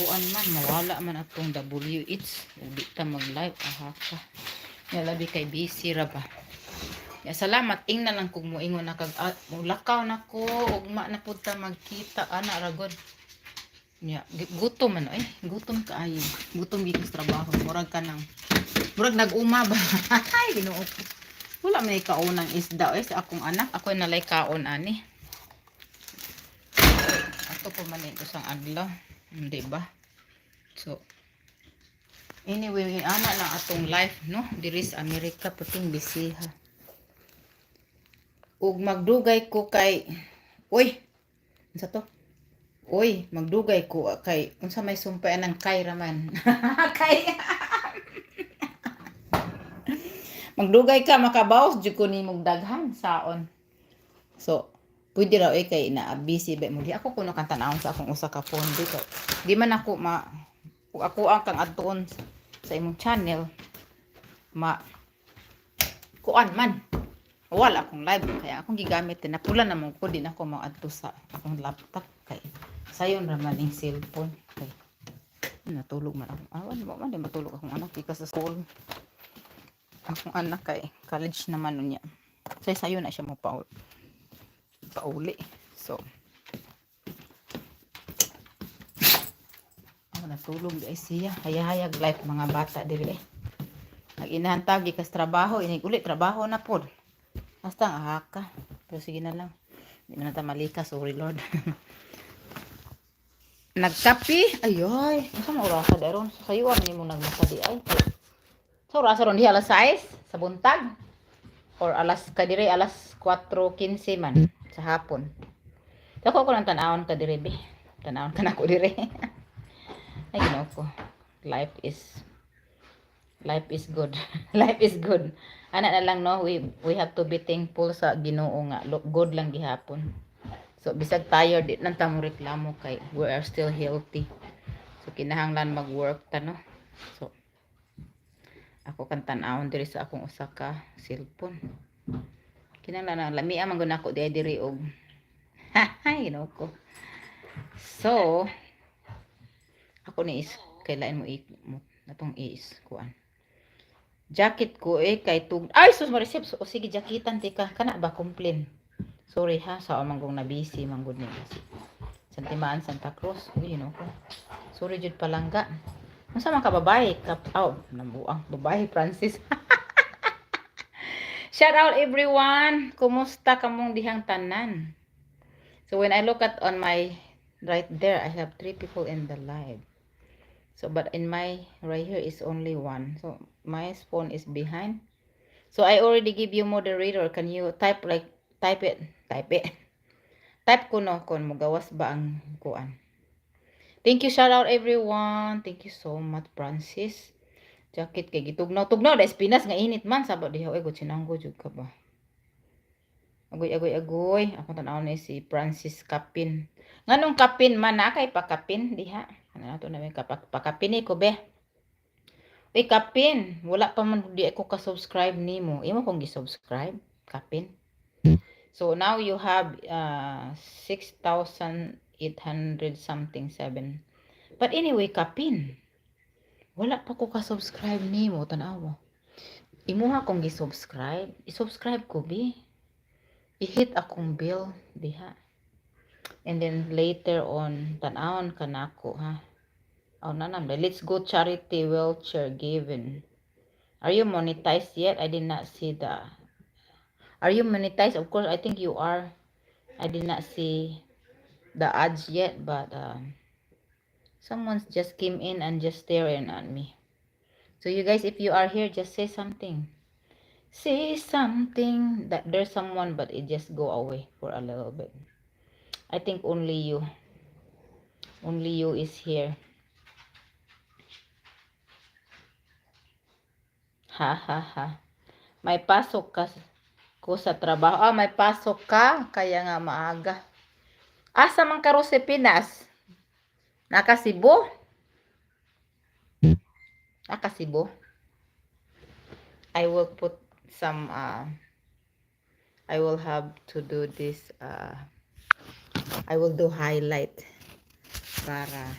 kuan man mawala man atong WH uli ta mag live aha ka labi kay busy ra ba ya salamat ing na lang kung moingon na kag mulakaw na ko ugma na pud ta magkita ana ra god ya gutom man gutom kaayo gutom gyud sa trabaho murag ka nang murag nag-uma ba ay Ginoo wala may kaunang isda sa akong anak ako nalay kaon ani ato pa man isang adlaw hindi ba so anyway ana lang atong life no diri sa Amerika puting bisiha ug magdugay ko kay uy unsa to uy magdugay ko kay unsa may sumpayan ng kay raman kay magdugay ka makabawas jud ko nimong daghan saon so pwede raw kay na busy ba mo di ako kuno kan tan-awon sa akong usa ka phone dito di man ako ako ang kang adtuon sa imong channel kuan man wala akong live kaya akong gigamit napula na mo ko din ako maadto sa akong laptop kay sayon ra man ning cellphone kay natulog man ako awan mo man di matulog akong anak kay sa school akong anak kay college naman unya sayo na siya mo pauli so natulog di ay siya hayahayag life mga bata diri nag-inahantag gikas trabaho inig uli trabaho na pod basta ang ahaka pero sige na lang hindi na ta malika sorry lord nagkapi ayoy asa mo orasa daron sayo ni mo nagmasa di ay so orasa ron di alas 6 sa buntag or alas kadiri alas 4:15 man sa hapon dako ko nang tan-awon ka diri be tan-awon ka nako diri ay Ginoo ko life is good life is good ana na lang no we have to be thankful sa Ginoo nga good lang gihapon so bisag tired di nang tamo reklamo kay we are still healthy so kinahanglan mag-work ta no so ako kan tan-awon diri sa akong usa ka cellphone kinahanglan lamian man gud nako diri og ay Ginoo ko so ako ni is kailan mo natong is kuan jacket ko kay tug ay sus mo receive o sige jacketan tika kana ba complain sorry ha sa manggong na busy manggod ni Santimaan Santa Cruz uy no ko sorry jud palangga unsa man ka babae ka nabuang babae Francis shout out everyone kumusta kamong dihang tanan so when I look at on my right there I have 3 people in the live so but in my right here is only 1 so my phone is behind so I already give you moderator can you type it type ko no kung magawas ba ang kuan thank you shout out everyone thank you so much Francis jacket kay gitugnaw da Pinas nga init man sabot diha ay gud sinanggo jud ka ba agoy ako tan-aw ni si Francis Kapin nganong kapin man na kay pakapin diha ano na to na may pakapin ko be uy kapin wala pa man di ako ka-subscribe nimo imo kong gi-subscribe kapin so now you have 6,800 something 7 but anyway kapin wala pa ko ka-subscribe nimo tan-aw imo ha kong gi-subscribe i-subscribe ko be i-hit akong bell diha and then later on tan-awon ka nako ha let's go charity wheelchair given are you monetized yet I did not see are you monetized of course I think you are I did not see the ads yet but someone just came in and just staring at me so you guys if you are here just say something that there's someone but it just go away for a little bit I think only you is here ha may pasok ka ko sa trabaho may pasok ka kaya nga maaga asa man karo sa Pinas naka Cebu I will put some I will have to do this I will do highlight para